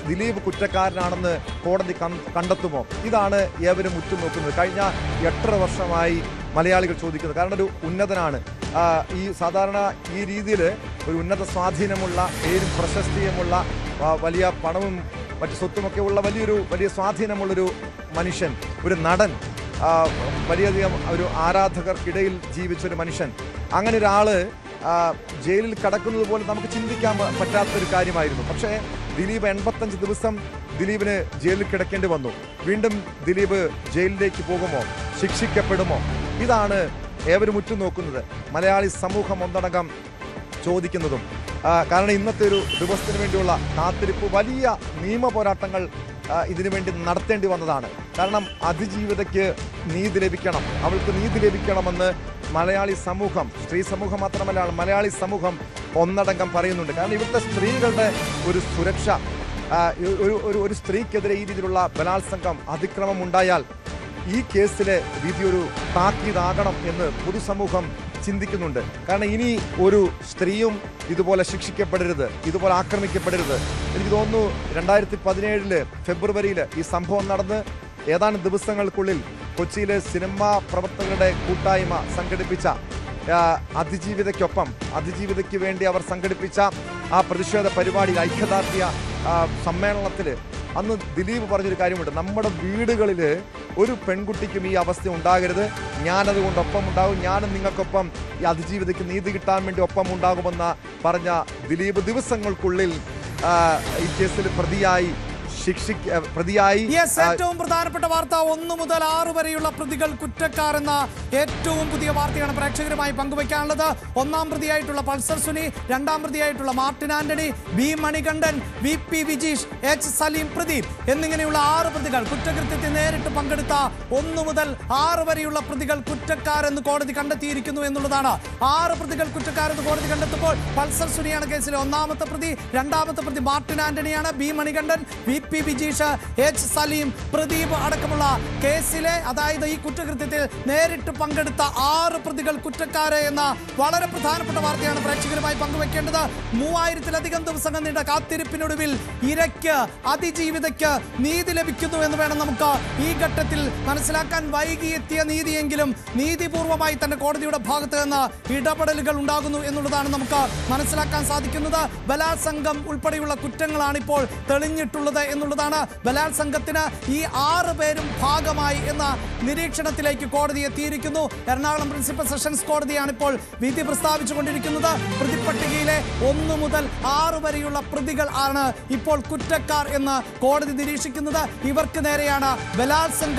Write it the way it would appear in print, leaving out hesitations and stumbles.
ദിലീപ് കുറ്റക്കാരനാണെന്ന് കോടതി കണ്ടെത്തുമോ? ഇതാണ് ഏവരും ഉറ്റുനോക്കുന്നത്. കഴിഞ്ഞ 8 വർഷമായി മലയാളികൾ ചോദിക്കുന്നത്. കാരണം ഒരു ഉന്നതനാണ്, ഈ സാധാരണ ഈ രീതിയിൽ ഒരു ഉന്നത സ്വാധീനമുള്ള, പേരും പ്രശസ്തിയുമുള്ള, വലിയ പണവും മറ്റ് സ്വത്തുമൊക്കെ ഉള്ള വലിയ സ്വാധീനമുള്ളൊരു മനുഷ്യൻ, ഒരു നടൻ, വലിയധികം ഒരു ആരാധകർക്കിടയിൽ ജീവിച്ചൊരു മനുഷ്യൻ, അങ്ങനെ ഒരാൾ ജയിലിൽ കിടക്കുന്നത് പോലെ നമുക്ക് ചിന്തിക്കാൻ പറ്റാത്തൊരു കാര്യമായിരുന്നു. പക്ഷേ ദിലീപ് 85 ദിവസം ദിലീപിന് ജയിലിൽ കിടക്കേണ്ടി വന്നു. വീണ്ടും ദിലീപ് ജയിലിലേക്ക് പോകുമോ? ശിക്ഷിക്കപ്പെടുമോ? ഇതാണ് ഏവരും ഉറ്റുനോക്കുന്നത്, മലയാളി സമൂഹം ഒന്നടങ്കം ചോദിക്കുന്നതും. കാരണം ഇന്നത്തെ ഒരു ദിവസത്തിന് വേണ്ടിയുള്ള കാത്തിരിപ്പ്, വലിയ നിയമ പോരാട്ടങ്ങൾ ഇതിനു വേണ്ടി നടത്തേണ്ടി വന്നതാണ്. കാരണം അതിജീവിതയ്ക്ക് നീതി ലഭിക്കണം, അവൾക്ക് നീതി ലഭിക്കണമെന്ന് മലയാളി സമൂഹം, സ്ത്രീ സമൂഹം മാത്രമല്ല മലയാളി സമൂഹം ഒന്നടങ്കം പറയുന്നുണ്ട്. കാരണം ഇവിടുത്തെ സ്ത്രീകളുടെ ഒരു സുരക്ഷ, ഒരു സ്ത്രീക്കെതിരെ ഈ രീതിയിലുള്ള ബലാത്സംഗം, അതിക്രമം ഉണ്ടായാൽ ഈ കേസിലെ വിധി ഒരു താക്കീതാകണം എന്ന് പൊതുസമൂഹം ചിന്തിക്കുന്നുണ്ട്. കാരണം ഇനി ഒരു സ്ത്രീയും ഇതുപോലെ ശിക്ഷിക്കപ്പെടരുത്, ഇതുപോലെ ആക്രമിക്കപ്പെടരുത്. എനിക്ക് തോന്നുന്നു 2017 ഫെബ്രുവരിയിൽ ഈ സംഭവം നടന്ന് ഏതാനും ദിവസങ്ങൾക്കുള്ളിൽ കൊച്ചിയിലെ സിനിമാ പ്രവർത്തകരുടെ കൂട്ടായ്മ സംഘടിപ്പിച്ച അതിജീവിതയ്ക്ക് വേണ്ടി അവർ സംഘടിപ്പിച്ച ആ പ്രതിഷേധ പരിപാടി, ഐക്യദാർഢ്യ സമ്മേളനത്തിൽ അന്ന് ദിലീപ് പറഞ്ഞൊരു കാര്യമുണ്ട്: നമ്മുടെ വീടുകളിൽ ഒരു പെൺകുട്ടിക്കും ഈ അവസ്ഥ ഉണ്ടാകരുത്, ഞാനതുകൊണ്ട് ഒപ്പം ഉണ്ടാകും, ഞാനും നിങ്ങൾക്കൊപ്പം ഈ അതിജീവിതയ്ക്ക് നീതി കിട്ടാൻ വേണ്ടി ഒപ്പം ഉണ്ടാകുമെന്ന് പറഞ്ഞ ദിലീപ് ദിവസങ്ങൾക്കുള്ളിൽ ഈ കേസിൽ പ്രതിയായി. ഏറ്റവും പ്രധാനപ്പെട്ട വാർത്ത, 1 മുതൽ 6 വരെയുള്ള പ്രതികൾ കുറ്റക്കാർ എന്ന ഏറ്റവും പുതിയ വാർത്തയാണ് പ്രേക്ഷകരുമായി പങ്കുവയ്ക്കാനുള്ളത്. 1-ാം പ്രതിയായിട്ടുള്ള പൾസർ സുനി, 2-ാം പ്രതിയായിട്ടുള്ള Martin Antony, B Manikandan, VP Vijeesh, H Saleem, Pradeep എന്നിങ്ങനെയുള്ള 6 പ്രതികൾ കുറ്റകൃത്യത്തിൽ നേരിട്ട് പങ്കെടുത്ത 1 മുതൽ 6 വരെയുള്ള പ്രതികൾ കുറ്റക്കാരെന്ന് കോടതി കണ്ടെത്തിയിരിക്കുന്നു എന്നുള്ളതാണ്. 6 പ്രതികൾ കുറ്റക്കാരെന്ന് കോടതി കണ്ടെത്തുമ്പോൾ പൾസർ സുനിയാണ് കേസിലെ 1-ാമത്തെ പ്രതി, 2-ാമത്തെ പ്രതി മാർട്ടിൻ ആന്റണിയാണ്, B Manikandan, VP Vijeesh, H Saleem, Pradeep അടക്കമുള്ള കേസിലെ, അതായത് ഈ കുറ്റകൃത്യത്തിൽ നേരിട്ട് പങ്കെടുത്ത 6 പ്രതികൾ കുറ്റക്കാരെ എന്ന വളരെ പ്രധാനപ്പെട്ട വാർത്തയാണ് പ്രേക്ഷകരുമായി പങ്കുവെക്കേണ്ടത്. 3000-ലധികം ദിവസങ്ങൾ നീണ്ട കാത്തിരിപ്പിനൊടുവിൽ ഇരയ്ക്ക്, അതിജീവിതയ്ക്ക് നീതി ലഭിക്കുന്നു എന്ന് വേണം നമുക്ക് ഈ ഘട്ടത്തിൽ മനസ്സിലാക്കാൻ. വൈകിയെത്തിയ നീതിയെങ്കിലും നീതിപൂർവമായി തന്നെ കോടതിയുടെ ഭാഗത്ത് നിന്ന് ഇടപെടലുകൾ ഉണ്ടാകുന്നു എന്നുള്ളതാണ് നമുക്ക് മനസ്സിലാക്കാൻ സാധിക്കുന്നത്. ബലാത്സംഗം ഉൾപ്പെടെയുള്ള കുറ്റങ്ങളാണ് ഇപ്പോൾ തെളിഞ്ഞിട്ടുള്ളത് എന്നുള്ളതാണ്. ബലാത്സംഗത്തിന് ഈ 6 പേരും ഭാഗമായി എന്ന നിരീക്ഷണത്തിലേക്ക് കോടതി എത്തിയിരിക്കുന്നു. എറണാകുളം പ്രിൻസിപ്പൽ സെഷൻസ് കോടതിയാണ് ഇപ്പോൾ വിധി പ്രസ്താവിച്ചുകൊണ്ടിരിക്കുന്നത്. പ്രതിപട്ടികയിലെ 1 മുതൽ 6 വരെയുള്ള പ്രതികൾ ആണ് ഇപ്പോൾ കുറ്റക്കാർ എന്ന് കോടതി നിരീക്ഷിക്കുന്നത്. ഇവർക്ക് നേരെയാണ് ബലാത്സംഗ